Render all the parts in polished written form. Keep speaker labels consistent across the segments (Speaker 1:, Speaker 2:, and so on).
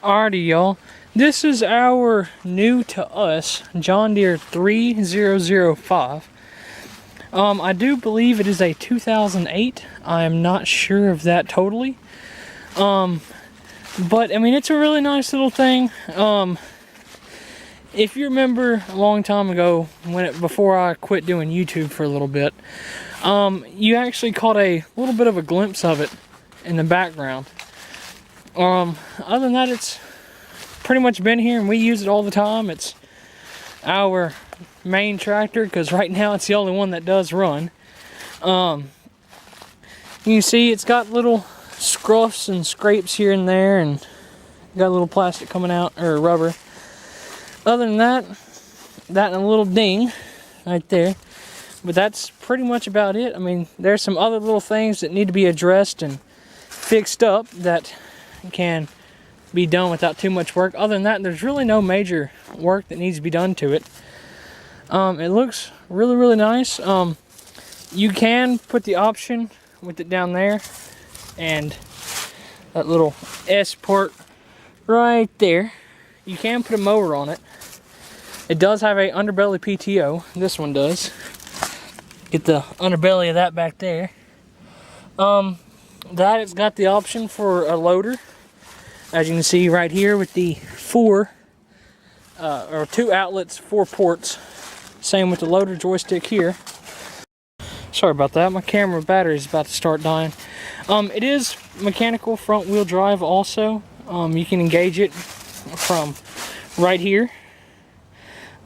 Speaker 1: Alrighty, y'all. This is our new to us John Deere 3005. I do believe it is a 2008. I am not sure of that totally. But I mean, it's a really nice little thing. If you remember a long time ago, before I quit doing YouTube for a little bit, you actually caught a little bit of a glimpse of it in the background. Other than that, it's pretty much been here and we use it all the time. It's our main tractor because right now it's the only one that does run. You can see it's got little scruffs and scrapes here and there, and got a little plastic coming out, or rubber. Other than that and a little ding right there. But that's pretty much about it. I mean, there's some other little things that need to be addressed and fixed up that can be done without too much work. Other than that, there's really no major work that needs to be done to it. It looks really, really nice. You can put the option with it down there and that little S port right there. You can put a mower on it. It does have a underbelly PTO. This one does. Get the underbelly of that back there. That it's got the option for a loader, as you can see right here with the two outlets, 4 ports. Same with the loader joystick here. Sorry about that, my camera battery is about to start dying. It is mechanical front wheel drive also. You can engage it from right here.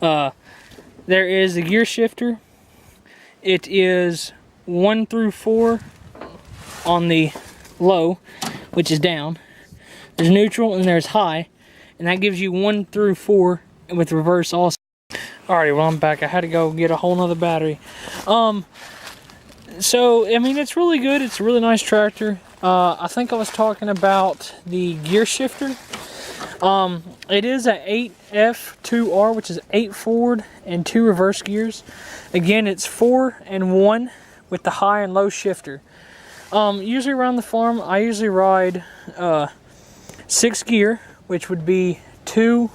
Speaker 1: There is the gear shifter. It is 1 through 4 on the low, which is down. There's neutral and there's high, and that gives you 1 through 4 with reverse also. Alrighty, well, I'm back. I had to go get a whole nother battery. So I mean, it's really good. It's a really nice tractor. I think I was talking about the gear shifter. It is a 8F2R, which is 8 forward and 2 reverse gears. Again, it's 4 and 1 with the high and low shifter. Usually around the farm, I usually ride 6 gear, which would be 2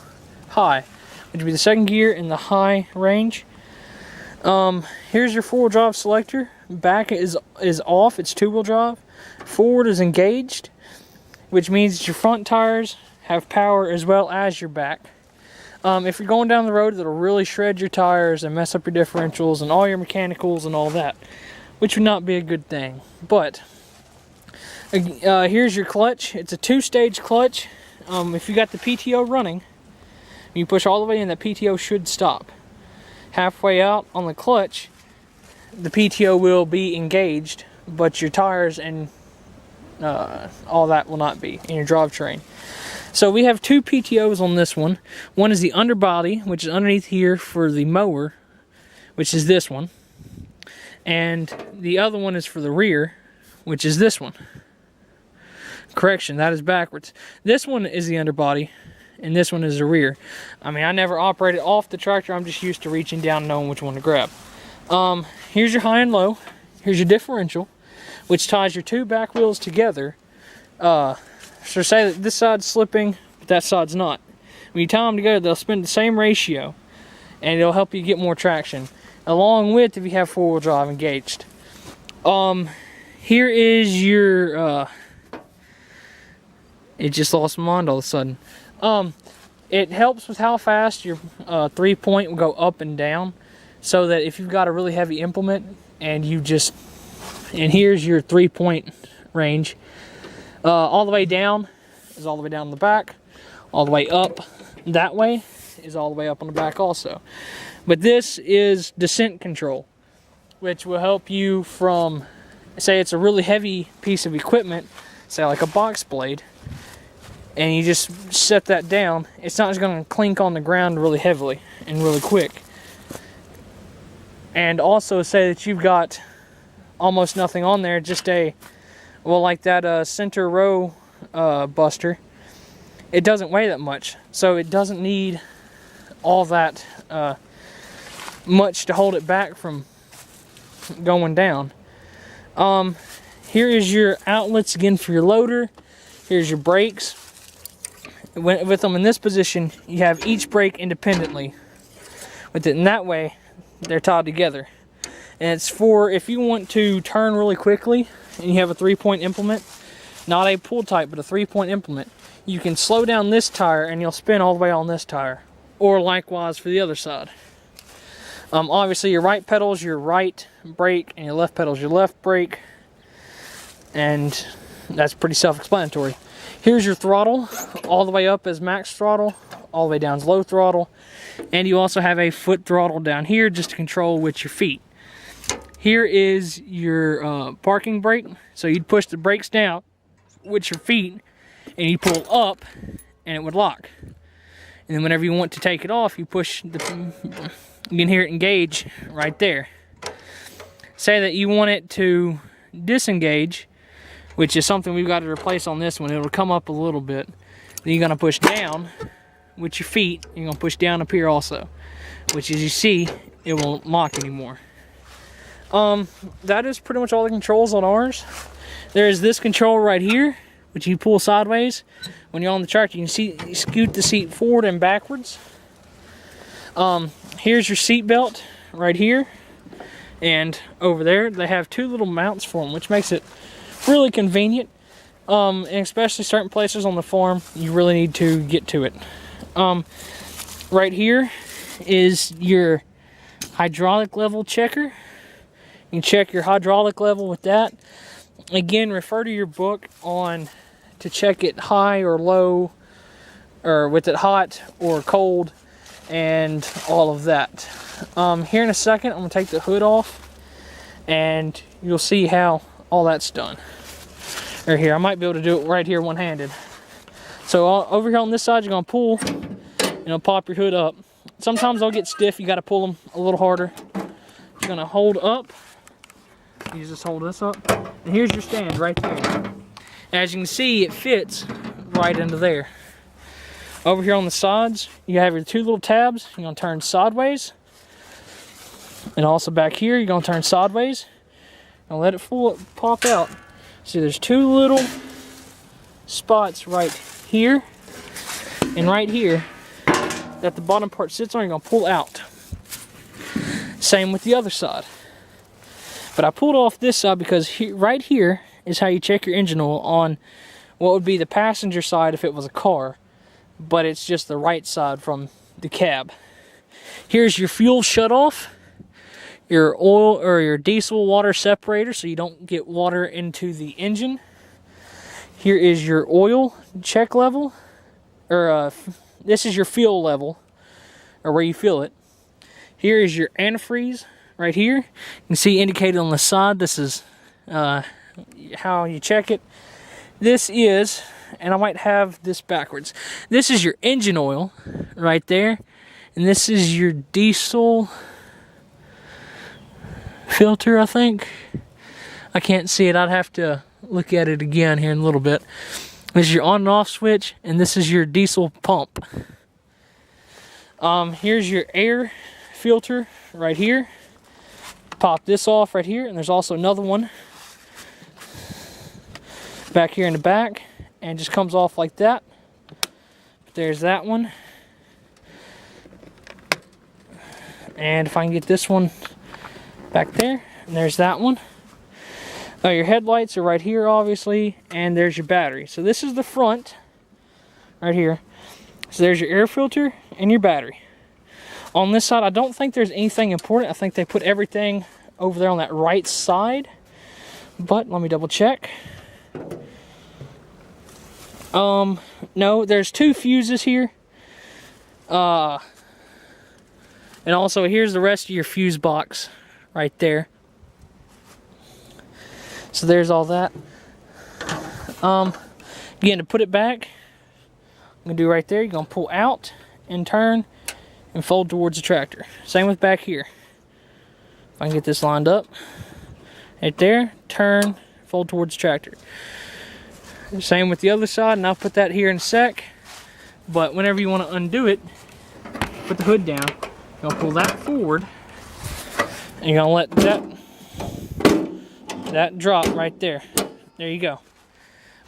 Speaker 1: high, which would be the second gear in the high range. Here's your 4-wheel drive selector. Back is off, it's 2-wheel drive. Forward is engaged, which means that your front tires have power as well as your back. If you're going down the road, it'll really shred your tires and mess up your differentials and all your mechanicals and all that, which would not be a good thing. But here's your clutch. It's a 2-stage clutch. If you got the PTO running, you push all the way in, the PTO should stop. Halfway out on the clutch, the PTO will be engaged, but your tires and all that will not be in your drivetrain. So we have 2 PTOs on this one. One is the underbody, which is underneath here for the mower, which is this one. And the other one is for the rear, which is this one. Correction, that is backwards. This one is the underbody, and this one is the rear. I mean, I never operated off the tractor. I'm just used to reaching down and knowing which one to grab. Here's your high and low. Here's your differential, which ties your 2 back wheels together. So say that this side's slipping, but that side's not. When you tie them together, they'll spin the same ratio, and it'll help you get more traction, along with if you have 4-wheel drive engaged. Here is your, it just lost my mind all of a sudden. It helps with how fast your 3-point will go up and down, so that if you've got a really heavy implement and and here's your 3-point range. All the way down is all the way down the back. All the way up that way is all the way up on the back also. But this is descent control, which will help you from, say it's a really heavy piece of equipment, say like a box blade, and you just set that down, it's not just going to clink on the ground really heavily and really quick. And also say that you've got almost nothing on there, just like that center row buster, it doesn't weigh that much, so it doesn't need all that much to hold it back from going down. Here is your outlets again for your loader. Here's your brakes. with them in this position, you have each brake independently with it, and that way they're tied together. And it's for if you want to turn really quickly and you have a 3-point implement, not a pull type, but a 3-point implement, you can slow down this tire and you'll spin all the way on this tire, or likewise for the other side. Obviously your right pedal is your right brake and your left pedal is your left brake, and that's pretty self-explanatory. Here's your throttle, all the way up as max throttle, all the way down as low throttle, and you also have a foot throttle down here just to control with your feet. Here is your parking brake, so you'd push the brakes down with your feet and you pull up and it would lock. And then whenever you want to take it off, you push the, you can hear it engage right there. Say that you want it to disengage, which is something we've got to replace on this one. It'll come up a little bit. Then you're gonna push down with your feet. You're gonna push down up here also, which as you see, it won't lock anymore. That is pretty much all the controls on ours. There's this control right here, which you pull sideways. When you're on the tractor, you can see you scoot the seat forward and backwards. Here's your seat belt right here, and over there they have 2 little mounts for them, which makes it really convenient. And especially certain places on the farm, you really need to get to it. Right here is your hydraulic level checker. You can check your hydraulic level with that. Again, refer to your book on to check it high or low, or with it hot or cold, and all of that. Here in a second, I'm going to take the hood off, and you'll see how all that's done. Or here, I might be able to do it right here one-handed. So over here on this side, you're going to pull, and it'll pop your hood up. Sometimes they'll get stiff. You got to pull them a little harder. You're going to hold up. You just hold this up, and here's your stand right there. As you can see, it fits right into there. Over here on the sides, you have your 2 little tabs. You're going to turn sideways, and also back here, you're going to turn sideways and let it pop out. See, there's 2 little spots right here and right here that the bottom part sits on. You're going to pull out. Same with the other side. But I pulled off this side because right here is how you check your engine oil on what would be the passenger side if it was a car, but it's just the right side from the cab. Here's your fuel shutoff, your oil or your diesel water separator so you don't get water into the engine. Here is your oil check level, or this is your fuel level, or where you fill it. Here is your antifreeze. Right here, you can see indicated on the side, this is how you check it. This is, and I might have this backwards, this is your engine oil right there, and this is your diesel filter, I think. I can't see it, I'd have to look at it again here in a little bit. This is your on and off switch, and this is your diesel pump. Here's your air filter right here. Pop this off right here, and there's also another one back here in the back, and just comes off like that. There's that one, and if I can get this one back there, and there's that one. Your headlights are right here, obviously, and there's your battery. So this is the front right here. So there's your air filter and your battery. On this side, I don't think there's anything important. I think they put everything over there on that right side. But let me double check. No, there's 2 fuses here. And also, here's the rest of your fuse box right there. So there's all that. Again, to put it back, I'm going to do right there. You're going to pull out and turn and fold towards the tractor. Same with back here. If I can get this lined up. Right there, turn, fold towards the tractor. Same with the other side, and I'll put that here in a sec. But whenever you want to undo it, put the hood down. You're going to pull that forward, and you're going to let that drop right there. There you go.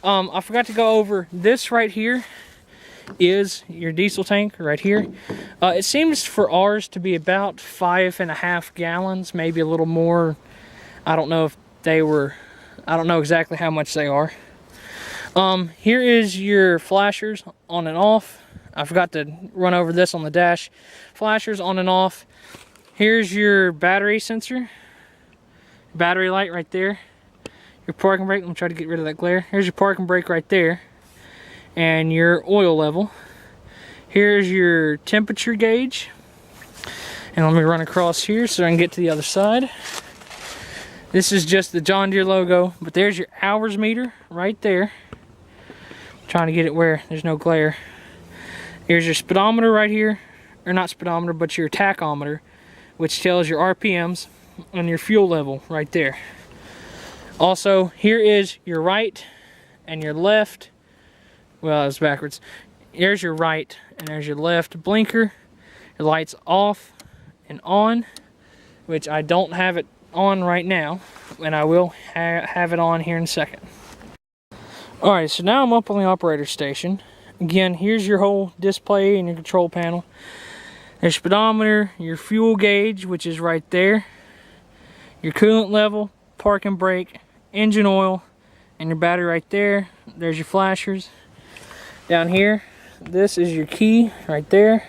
Speaker 1: I forgot to go over this right here is your diesel tank right here. It seems for ours to be about 5.5 gallons, maybe a little more. I don't know if they were, I don't know exactly how much they are. Here is your flashers on and off. I forgot to run over this on the dash. Flashers on and off. Here's your battery sensor. Battery light right there. Your parking brake. Let me try to get rid of that glare. Here's your parking brake right there. And your oil level. Here's your temperature gauge. And let me run across here so I can get to the other side. This is just the John Deere logo, but there's your hours meter right there. I'm trying to get it where there's no glare. Here's your speedometer right here, or not speedometer, but your tachometer, which tells your RPMs and your fuel level right there. Also, here is your right and your left. Well, it's backwards. Here's your right and there's your left blinker. Your light's off and on, which I don't have it on right now, and I will have it on here in a second. Alright, so now I'm up on the operator station. Again, here's your whole display and your control panel. There's speedometer, your fuel gauge, which is right there, your coolant level, parking brake, engine oil, and your battery right there. There's your flashers. Down here, this is your key right there.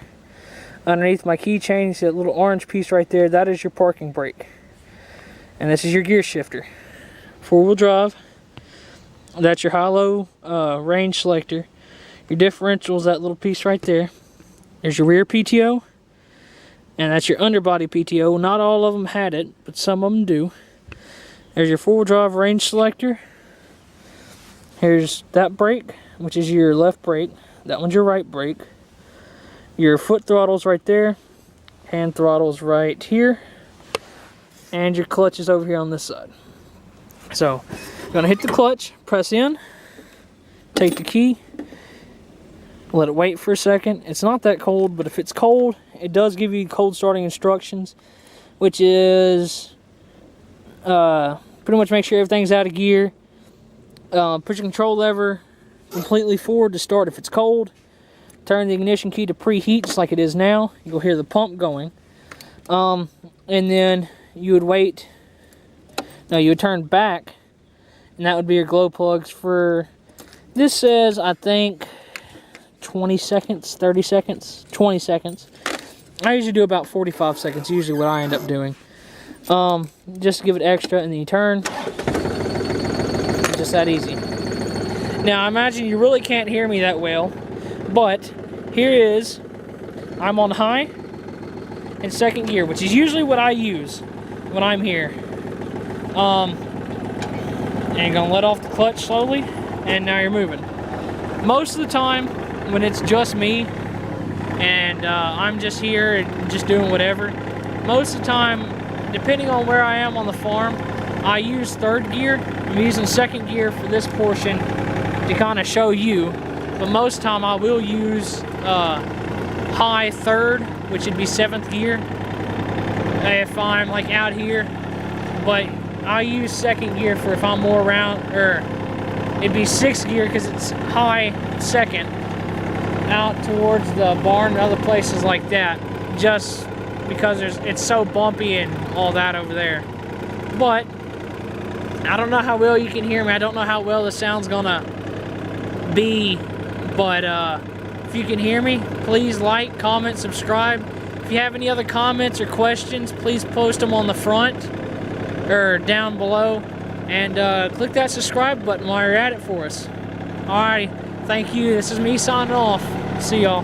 Speaker 1: Underneath my keychain, you see that little orange piece right there. That is your parking brake. And this is your gear shifter. 4-wheel drive. That's your high-low range selector. Your differential is that little piece right there. There's your rear PTO. And that's your underbody PTO. Not all of them had it, but some of them do. There's your 4-wheel drive range selector. Here's that brake, which is your left brake. That one's your right brake. Your foot throttle's right there. Hand throttle's right here. And your clutch is over here on this side. So, you're going to hit the clutch, press in, take the key, let it wait for a second. It's not that cold, but if it's cold, it does give you cold starting instructions, which is pretty much make sure everything's out of gear. Push your control lever completely forward to start if it's cold. Turn the ignition key to preheat just like it is now. You'll hear the pump going. And then you would wait. No, you would turn back, and that would be your glow plugs for, this says, I think, 20 seconds, 30 seconds, 20 seconds. I usually do about 45 seconds, usually what I end up doing. Just to give it extra, and then you turn. Just that easy. Now, I imagine you really can't hear me that well, but here is, I'm on high and second gear, which is usually what I use when I'm here. And you're gonna let off the clutch slowly, and now you're moving. Most of the time, when it's just me, and I'm just here and just doing whatever, most of the time, depending on where I am on the farm, I use third gear. I'm using second gear for this portion to kind of show you, but most of the time I will use high third, which would be 7th gear if I'm like out here, but I use second gear for if I'm more around, or it'd be 6th gear because it's high second out towards the barn and other places like that, just because it's so bumpy and all that over there. But I don't know how well you can hear me. I don't know how well the sound's gonna be, but if you can hear me, please like, comment, subscribe. If you have any other comments or questions, please post them on the front or down below, and click that subscribe button while you're at it for us. Alrighty, thank you. This is me signing off. See y'all.